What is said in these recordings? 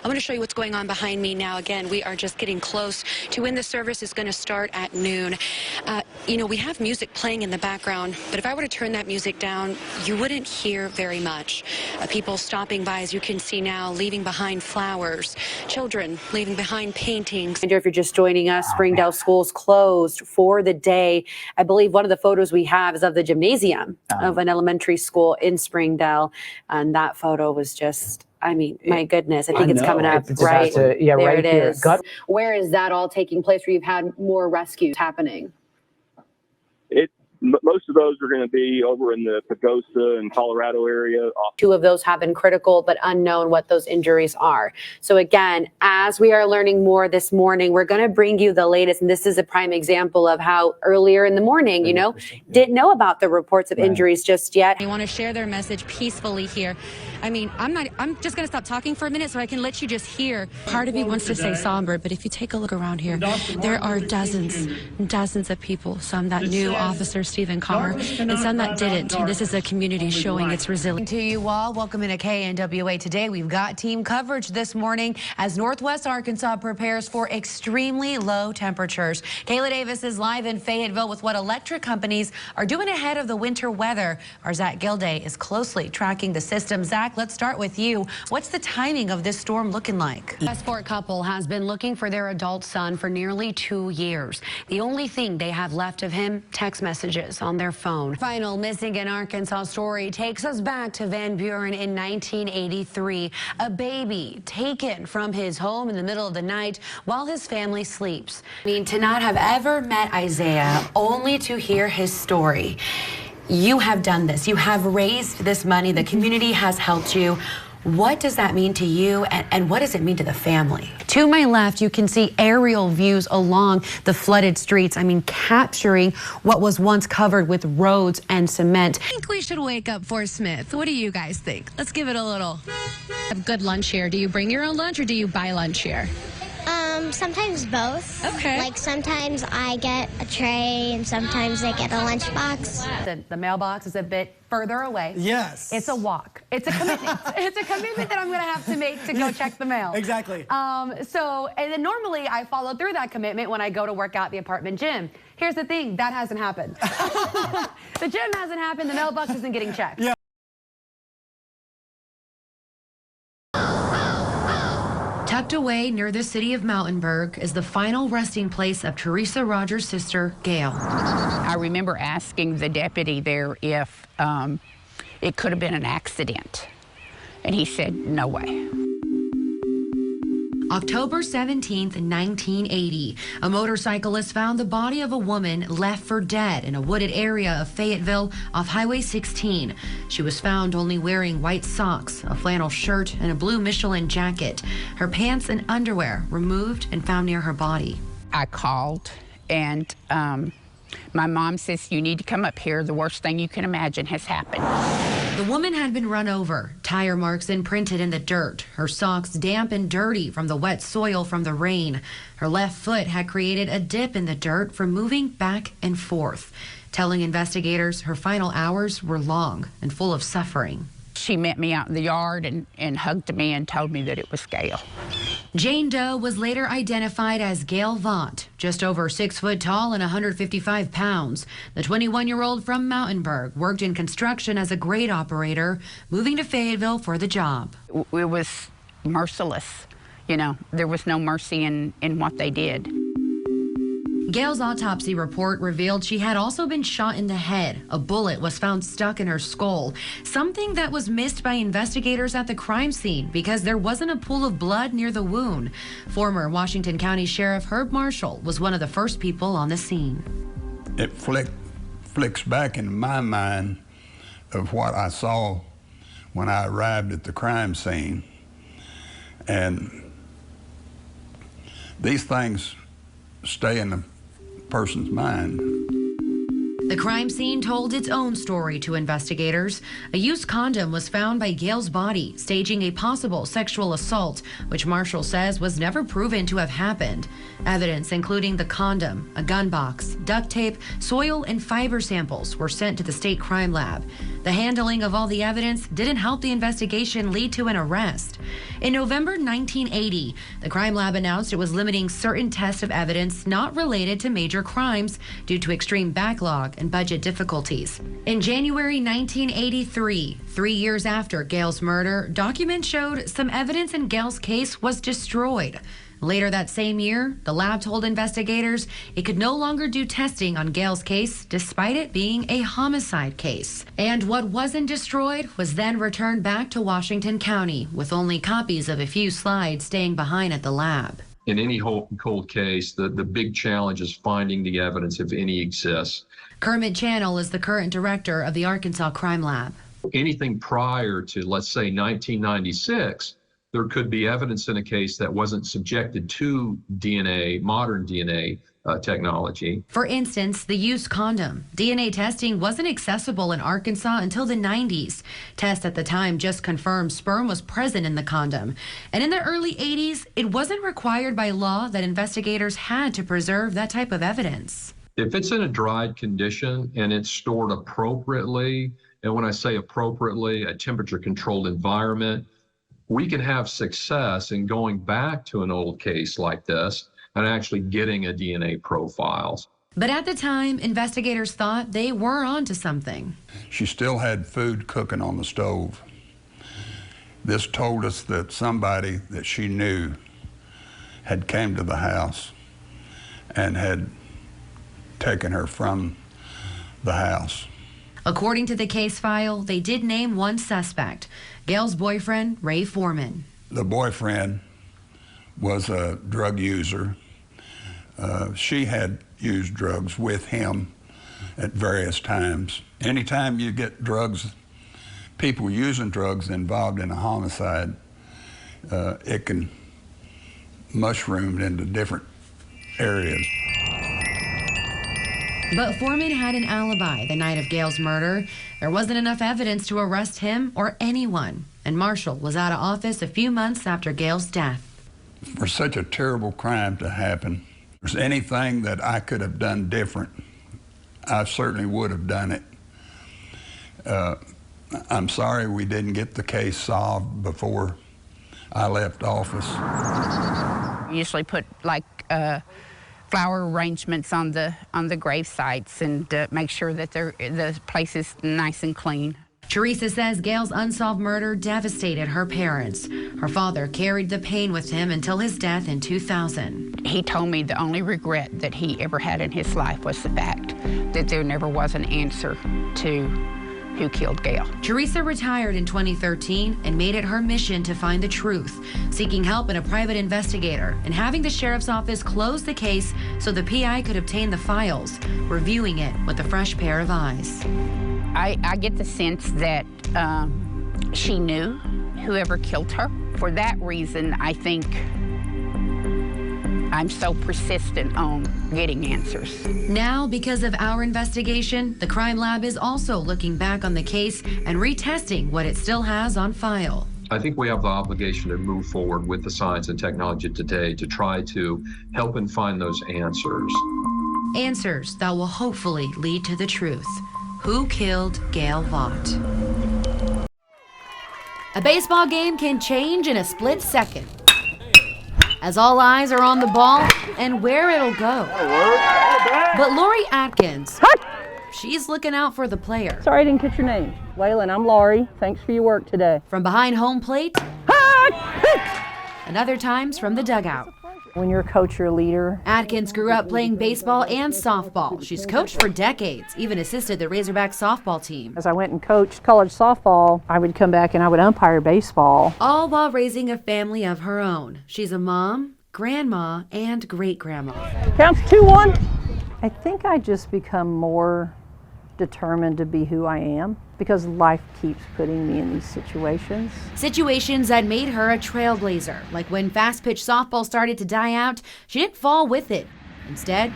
I want to show you what's going on behind me now. Again, we are just getting close to when the service is going to start at noon. You know, we have music playing in the background, but if I were to turn that music down, you wouldn't hear very much. People stopping by, as you can see now, leaving behind flowers, children leaving behind paintings. And if you're just joining us, Springdale schools closed for the day. I believe one of the photos we have is of the gymnasium of an elementary school in Springdale, and that photo was just, I mean, my goodness, I think it's coming up right there. It is. Where is that all taking place, where you've had more rescues happening? Most of those are going to be over in the Pagosa and Colorado area. 2 of those have been critical, but unknown what those injuries are. So again, as we are learning more this morning, we're going to bring you the latest. And this is a prime example of how earlier in the morning, you know, didn't know about the reports of injuries just yet. They want to share their message peacefully here. I mean, I'm just going to stop talking for a minute so I can let you just hear. Part of me wants to say somber, but if you take a look around here, there are dozens of people, some that knew Officer Stephen Carr and some that didn't. This is a community showing its resilience. To you all, welcome into KNWA today. We've got team coverage this morning as Northwest Arkansas prepares for extremely low temperatures. Kayla Davis is live in Fayetteville with what electric companies are doing ahead of the winter weather. Our Zach Gilday is closely tracking the system. Zach, let's start with you. What's the timing of this storm looking like? A Westport couple has been looking for their adult son for nearly 2 years. The only thing they have left of him, text messages on their phone. Final missing in Arkansas story takes us back to Van Buren in 1983. A baby taken from his home in the middle of the night while his family sleeps. I mean, to not have ever met Isaiah, only to hear his story. You have done this. You have raised this money. The community has helped you. What does that mean to you, and what does it mean to the family? To my left, you can see aerial views along the flooded streets. I mean, capturing what was once covered with roads and cement. I think we should wake up Fort Smith. What do you guys think? Let's give it a little. A good lunch here. Do you bring your own lunch or do you buy lunch here? Sometimes both. Okay. Like sometimes I get a tray and sometimes they get a lunchbox. The mailbox is a bit further away. Yes. It's a walk. It's a commitment. It's a commitment that I'm going to have to make to go check the mail. Exactly. And then normally I follow through that commitment when I go to work out the apartment gym. Here's the thing, that hasn't happened. The gym hasn't happened. The mailbox isn't getting checked. Yeah. Tucked away near the city of Mountainburg is the final resting place of Teresa Rogers' sister, Gail. I remember asking the deputy there if it could have been an accident, and he said, no way. October 17th, 1980, a motorcyclist found the body of a woman left for dead in a wooded area of Fayetteville off Highway 16. She was found only wearing white socks, a flannel shirt, and a blue Michelin jacket. Her pants and underwear removed and found near her body. I called, and my mom says, you need to come up here. The worst thing you can imagine has happened. The woman had been run over, tire marks imprinted in the dirt, her socks damp and dirty from the wet soil from the rain. Her left foot had created a dip in the dirt from moving back and forth. Telling investigators her final hours were long and full of suffering. She met me out in the yard and hugged me and told me that it was Gail. Jane Doe was later identified as Gail Vaught, just over 6 foot tall and 155 pounds. The 21-year-old from Mountainburg worked in construction as a grade operator, moving to Fayetteville for the job. It was merciless. You know, there was no mercy in what they did. Gail's autopsy report revealed she had also been shot in the head. A bullet was found stuck in her skull, something that was missed by investigators at the crime scene because there wasn't a pool of blood near the wound. Former Washington County Sheriff Herb Marshall was one of the first people on the scene. It flicks back in my mind of what I saw when I arrived at the crime scene. And these things stay in the person's mind. The crime scene told its own story to investigators. A used condom was found by Gail's body, staging a possible sexual assault, which Marshall says was never proven to have happened. Evidence including the condom, a gun box, duct tape, soil, and fiber samples were sent to the state crime lab. The handling of all the evidence didn't help the investigation lead to an arrest. In November 1980, the crime lab announced it was limiting certain tests of evidence not related to major crimes due to extreme backlog and budget difficulties. In January 1983, 3 years after Gail's murder, documents showed some evidence in Gail's case was destroyed. Later that same year, the lab told investigators it could no longer do testing on Gail's case despite it being a homicide case. And what wasn't destroyed was then returned back to Washington County with only copies of a few slides staying behind at the lab. In any cold case, the big challenge is finding the evidence, if any exists. Kermit Channel is the current director of the Arkansas Crime Lab. Anything prior to, let's say, 1996, there could be evidence in a case that wasn't subjected to DNA, modern DNA technology. For instance, the used condom. DNA testing wasn't accessible in Arkansas until the 90s. Tests at the time just confirmed sperm was present in the condom. And in the early 80s, it wasn't required by law that investigators had to preserve that type of evidence. If it's in a dried condition and it's stored appropriately, and when I say appropriately, a temperature-controlled environment, we can have success in going back to an old case like this and actually getting a DNA profiles. But at the time, investigators thought they were onto something. She still had food cooking on the stove. This told us that somebody that she knew had came to the house and had taken her from the house. According to the case file, they did name one suspect, Gail's boyfriend, Ray Foreman. The boyfriend was a drug user. She had used drugs with him at various times. Anytime you get drugs, people using drugs involved in a homicide, it can mushroom into different areas. But Foreman had an alibi the night of Gail's murder. There wasn't enough evidence to arrest him or anyone, and Marshall was out of office a few months after Gail's death. For such a terrible crime to happen, if there's anything that I could have done different, I certainly would have done it. I'm sorry we didn't get the case solved before I left office. We usually put like flower arrangements on the grave sites and make sure that the place is nice and clean. Teresa says Gail's unsolved murder devastated her parents. Her father carried the pain with him until his death in 2000. He told me the only regret that he ever had in his life was the fact that there never was an answer to who killed Gail. Teresa retired in 2013 and made it her mission to find the truth, seeking help in a private investigator and having the sheriff's office close the case so the PI could obtain the files, reviewing it with a fresh pair of eyes. I get the sense that she knew whoever killed her. For that reason, I think I'm so persistent on getting answers. Now, because of our investigation, the crime lab is also looking back on the case and retesting what it still has on file. I think we have the obligation to move forward with the science and technology today to try to help and find those answers. Answers that will hopefully lead to the truth. Who killed Gail Vaught? A baseball game can change in a split second, as all eyes are on the ball and where it'll go. But Lori Atkins, she's looking out for the player. Sorry I didn't catch your name. Waylon, I'm Laurie. Thanks for your work today. From behind home plate, and other times from the dugout. When you're a coach, you're a leader. Atkins grew up playing baseball and softball. She's coached for decades, even assisted the Razorback softball team. As I went and coached college softball, I would come back and I would umpire baseball. All while raising a family of her own. She's a mom, grandma, and great-grandma. Counts 2-1. I think I just become more determined to be who I am because life keeps putting me in these situations. Situations that made her a trailblazer, like when fast-pitch softball started to die out, she didn't fall with it. Instead,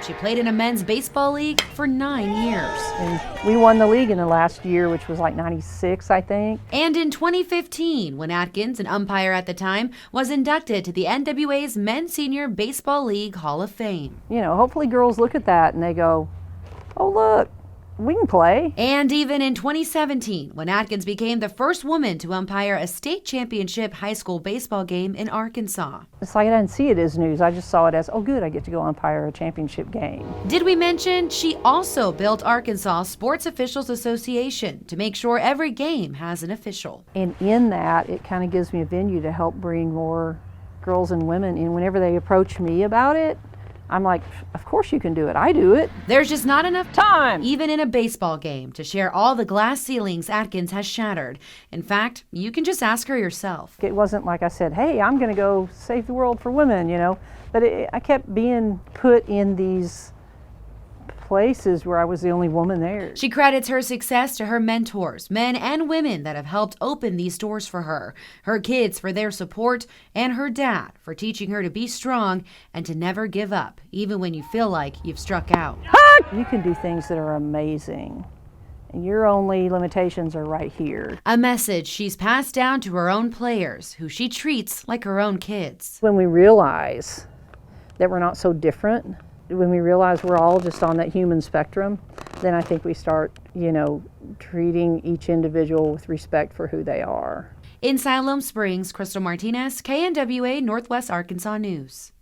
she played in a men's baseball league for 9 years. And we won the league in the last year, which was like 96, I think. And in 2015, when Atkins, an umpire at the time, was inducted to the NWA's Men's Senior Baseball League Hall of Fame. You know, hopefully girls look at that and they go, oh, look, we can play. And even in 2017, when Atkins became the first woman to umpire a state championship high school baseball game in Arkansas. It's like I didn't see it as news. I just saw it as, oh good, I get to go umpire a championship game. Did we mention she also built Arkansas Sports Officials Association to make sure every game has an official? And in that, it kind of gives me a venue to help bring more girls and women in. Whenever they approach me about it, I'm like, of course you can do it. I do it. There's just not enough time, even in a baseball game, to share all the glass ceilings Atkins has shattered. In fact, you can just ask her yourself. It wasn't like I said, hey, I'm going to go save the world for women, you know. But I kept being put in these places where I was the only woman there. She credits her success to her mentors, men and women that have helped open these doors for her kids for their support, and her dad for teaching her to be strong and to never give up, even when you feel like you've struck out. You can do things that are amazing, and your only limitations are right here. A message she's passed down to her own players, who she treats like her own kids. When we realize that we're not so different, when we realize we're all just on that human spectrum, then I think we start, treating each individual with respect for who they are. In Siloam Springs, Crystal Martinez, KNWA Northwest Arkansas News.